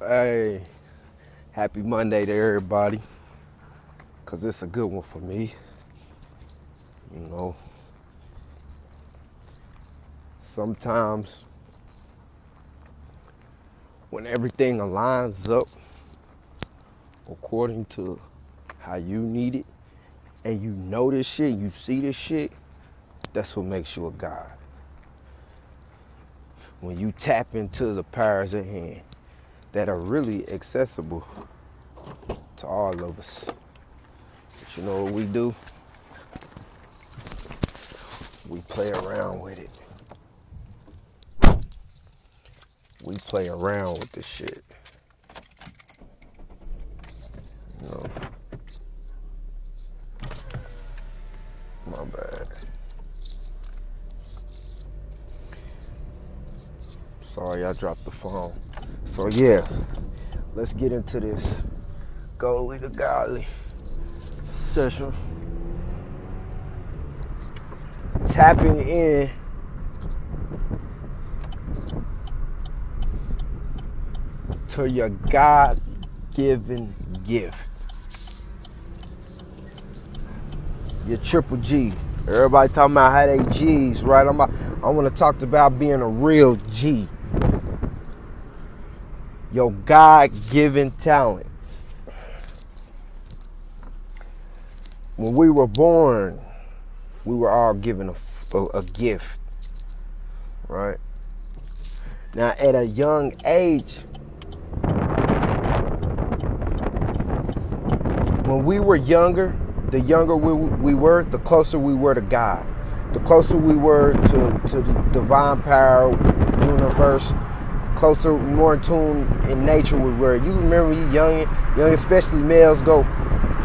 Hey, happy Monday to everybody, because it's a good one for me. You know, sometimes when everything aligns up according to how you need it, and you know this shit, you see this shit, that's what makes you a god. When you tap into the powers at hand that are really accessible to all of us. But you know what we do? We play around with it. We play around with this shit. You know, my bad. Sorry, I dropped the phone. So yeah, let's get into this Goldy to Goldy session. Tapping in to your God-given gift. Your triple G. Everybody talking about how they G's, right? I want to talk about being a real G. Your God-given talent. When we were born, we were all given a gift, right? Now, at a young age, when we were younger, the younger we were, the closer we were to God. The closer we were to the divine power, universe, closer, more in tune in nature we were. You remember you young, especially males, go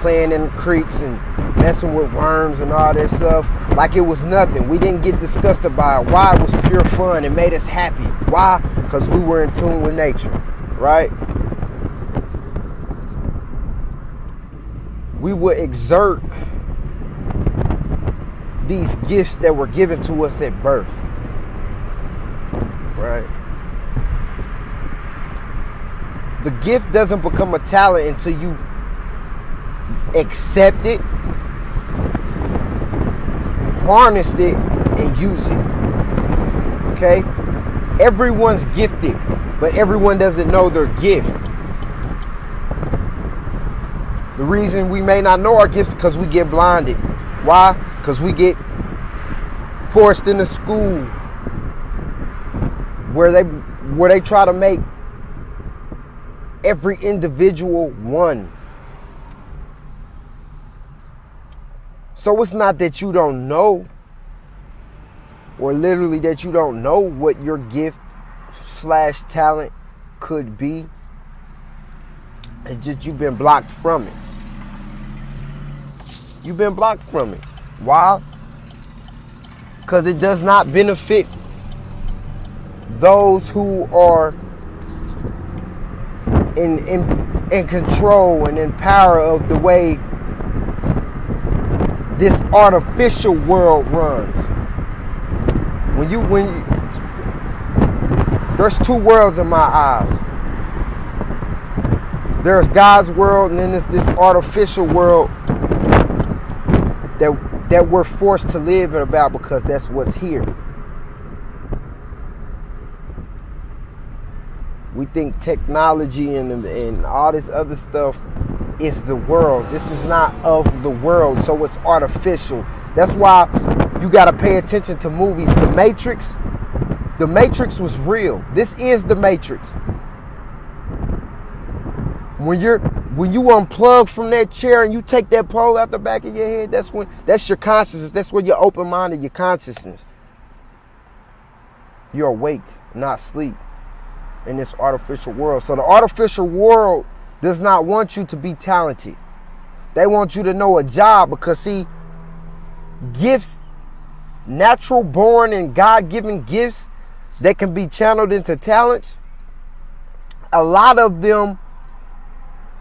playing in the creeks and messing with worms and all that stuff like it was nothing. We didn't get disgusted by it. Why? It was pure fun. It made us happy. Why? Because we were in tune with nature, right? We would exert these gifts that were given to us at birth, right? The gift doesn't become a talent until you accept it, harness it, and use it. Okay? Everyone's gifted, but everyone doesn't know their gift. The reason we may not know our gifts is because we get blinded. Why? Because we get forced into school where they try to make every individual one. So it's not that you don't know, or literally that you don't know what your gift / talent could be. It's just you've been blocked from it. You've been blocked from it. Why? Because it does not benefit those who are in control and in power of the way this artificial world runs. When you there's two worlds in my eyes. There's God's world, and then there's this artificial world that we're forced to live in about because that's what's here. We think technology and all this other stuff is the world. This is not of the world, so it's artificial. That's why you got to pay attention to movies. The Matrix was real. This is the Matrix. When you unplug from that chair and you take that pole out the back of your head, that's your consciousness. That's where you're open-minded, your consciousness. You're awake, not asleep in this artificial world. So the artificial world does not want you to be talented. They want you to know a job because, see, gifts, natural born and God-given gifts that can be channeled into talents, a lot of them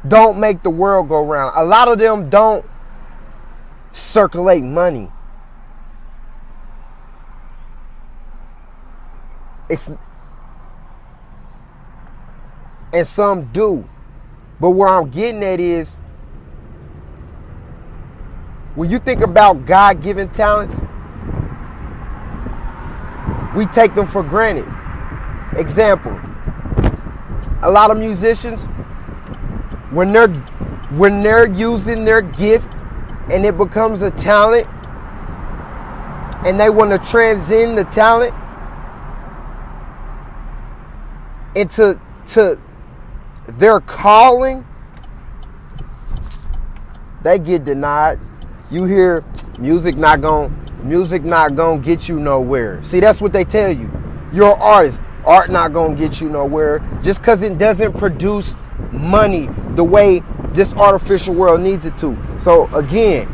don't make the world go round. A lot of them don't circulate money. and some do. But where I'm getting at is, when you think about God-given talents, we take them for granted. Example, a lot of musicians, when they're using their gift and it becomes a talent and they want to transcend the talent into their calling, they get denied. You hear music not gonna get you nowhere. See, that's what they tell you. You're an artist. Art not gonna get you nowhere just because it doesn't produce money the way this artificial world needs it to. So again,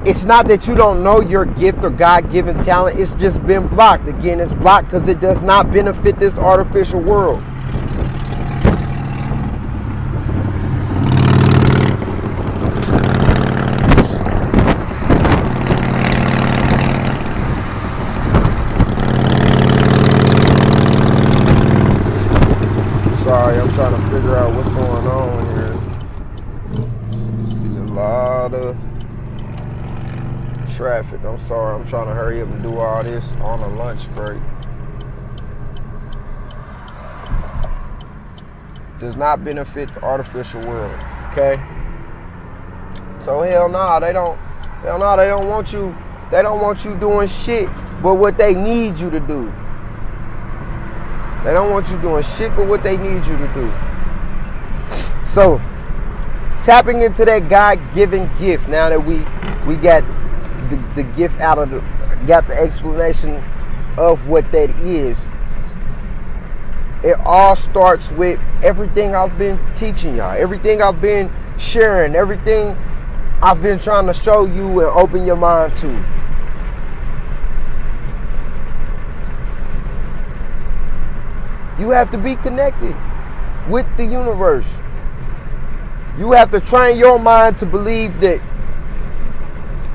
it's not that you don't know your gift or God-given talent. It's just been blocked. Again, it's blocked because it does not benefit this artificial world. Sorry, I'm trying to figure out what's going on here. You see a lot of traffic. I'm sorry, I'm trying to hurry up and do all this on a lunch break. Does not benefit the artificial world, okay? So hell nah, they don't want you doing shit but what they need you to do. They don't want you doing shit but what they need you to do. So, tapping into that God-given gift, now that we got the gift out of got the explanation of what that is, it all starts with everything I've been teaching y'all, everything I've been sharing, everything I've been trying to show you and open your mind to. You have to be connected with the universe. You have to train your mind to believe that,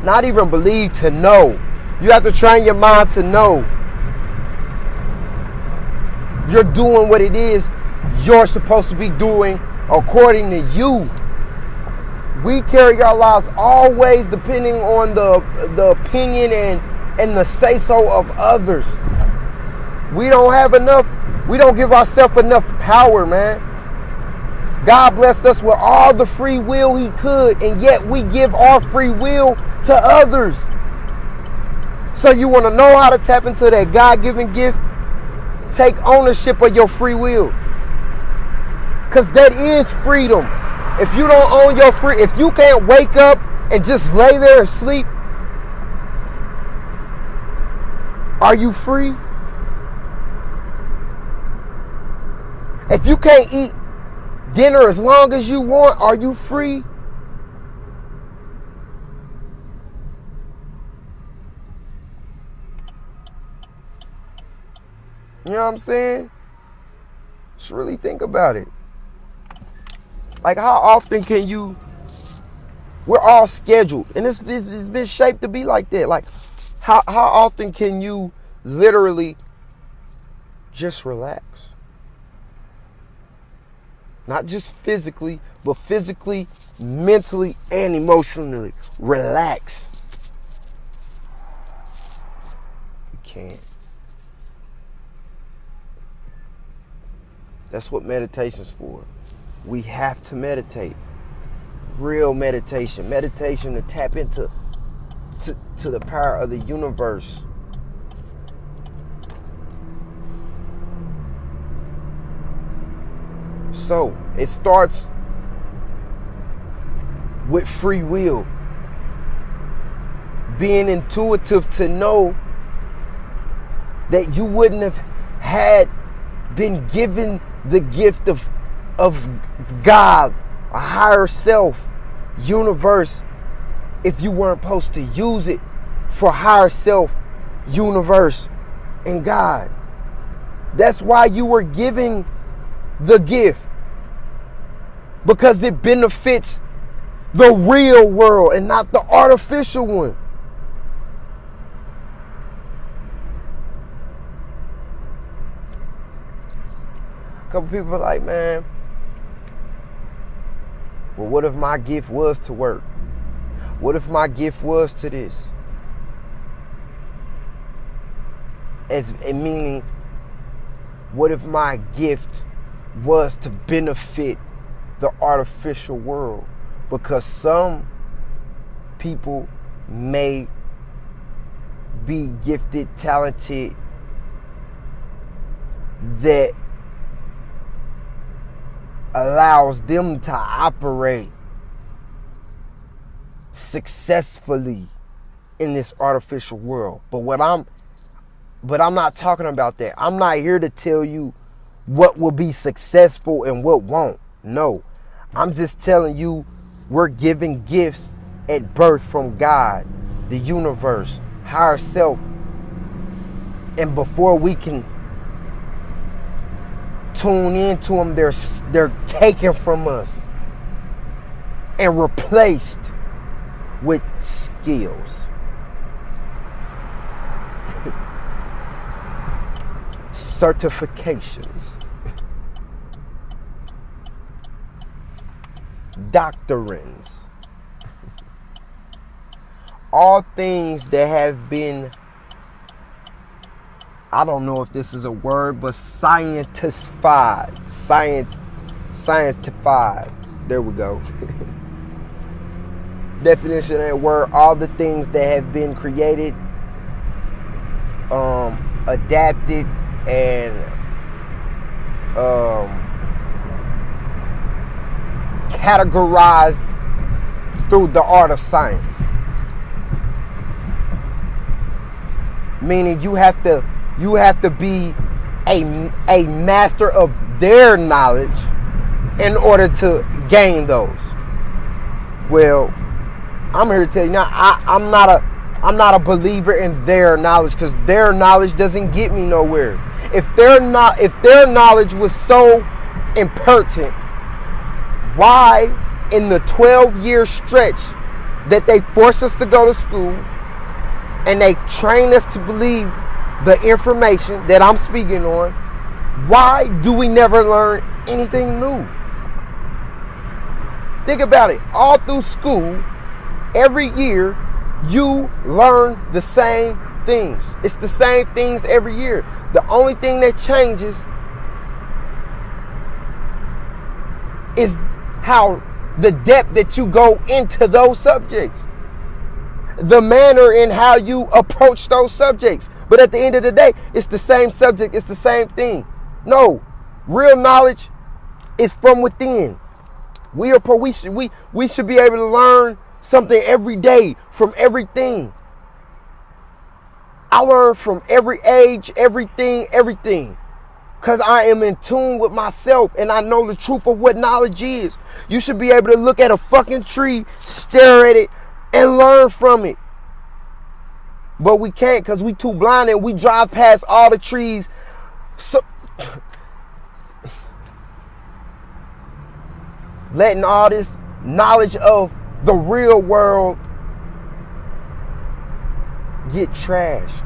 not even believe, to know. You have to train your mind to know you're doing what it is you're supposed to be doing according to you. We carry our lives always depending on the opinion and the say-so of others. We don't have enough. We don't give ourselves enough power, man. God blessed us with all the free will He could, and yet we give our free will to others. So you want to know how to tap into that God-given gift? Take ownership of your free will. Because that is freedom. If you don't own your free, if you can't wake up and just lay there and sleep, are you free? If you can't eat dinner as long as you want, are you free? You know what I'm saying? Just really think about it. Like, how often can you... We're all scheduled, and it's been shaped to be like that. Like, how often can you literally just relax? Not just physically, but physically, mentally, and emotionally. Relax. You can't. That's what meditation's for. We have to meditate. Real meditation. Meditation to tap into to the power of the universe. So, it starts with free will. Being intuitive to know that you wouldn't have been given the gift of God, a higher self, universe, if you weren't supposed to use it for higher self, universe, and God. That's why you were giving the gift. Because it benefits the real world and not the artificial one. A couple people are like, man, well, what if my gift was to work? What if my gift was to this? Meaning, what if my gift was to benefit the artificial world? Because some people may be gifted, talented, that allows them to operate successfully in this artificial world. But I'm not talking about that. I'm not here to tell you what will be successful and what won't. No. I'm just telling you we're given gifts at birth from God, the universe, higher self. And before we can tune into them, they're taken from us and replaced with skills. Certifications. Doctrines. All things that have been, I don't know if this is a word, but scientified. Scientified. There we go. Definition of that word: all the things that have been created, adapted, and categorized through the art of science. Meaning you have to be a master of their knowledge in order to gain those. Well, I'm here to tell you now, I'm not a believer in their knowledge, because their knowledge doesn't get me nowhere. If their knowledge was so impertinent, why in the 12-year stretch that they force us to go to school and they train us to believe the information that I'm speaking on, why do we never learn anything new? Think about it. All through school, every year, you learn the same things. It's the same things every year. The only thing that changes is how the depth that you go into those subjects, the manner in how you approach those subjects. But at the end of the day, it's the same subject. It's the same thing. No, real knowledge is from within. We should be able to learn something every day from everything. I learn from every age, everything. Because I am in tune with myself and I know the truth of what knowledge is. You should be able to look at a fucking tree, stare at it, and learn from it. But we can't, because we too blind and we drive past all the trees. So letting all this knowledge of the real world get trashed.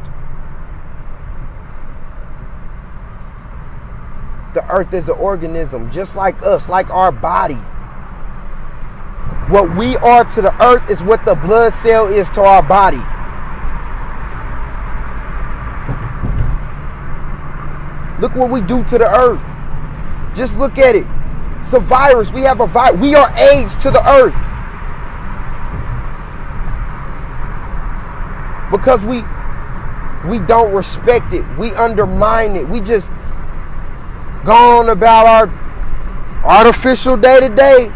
The earth is an organism just like us, like our body. What we are to the earth is what the blood cell is to our body. Look what we do to the earth. Just look at it. It's a virus. We have a virus. We are AIDS to the earth. Because we don't respect it. We undermine it. We just go on about our artificial day-to-day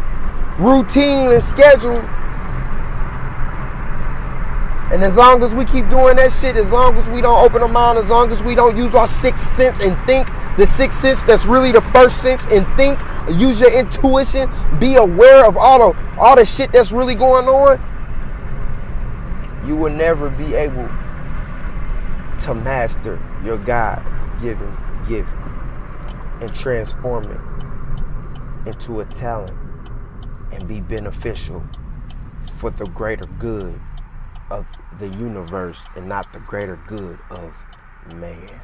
routine and schedule. And as long as we keep doing that shit, as long as we don't open our mind, as long as we don't use our sixth sense and think, the sixth sense that's really the first sense, and think, use your intuition, be aware of all the shit that's really going on, you will never be able to master your God-given gift and transform it into a talent and be beneficial for the greater good of the universe and not the greater good of man.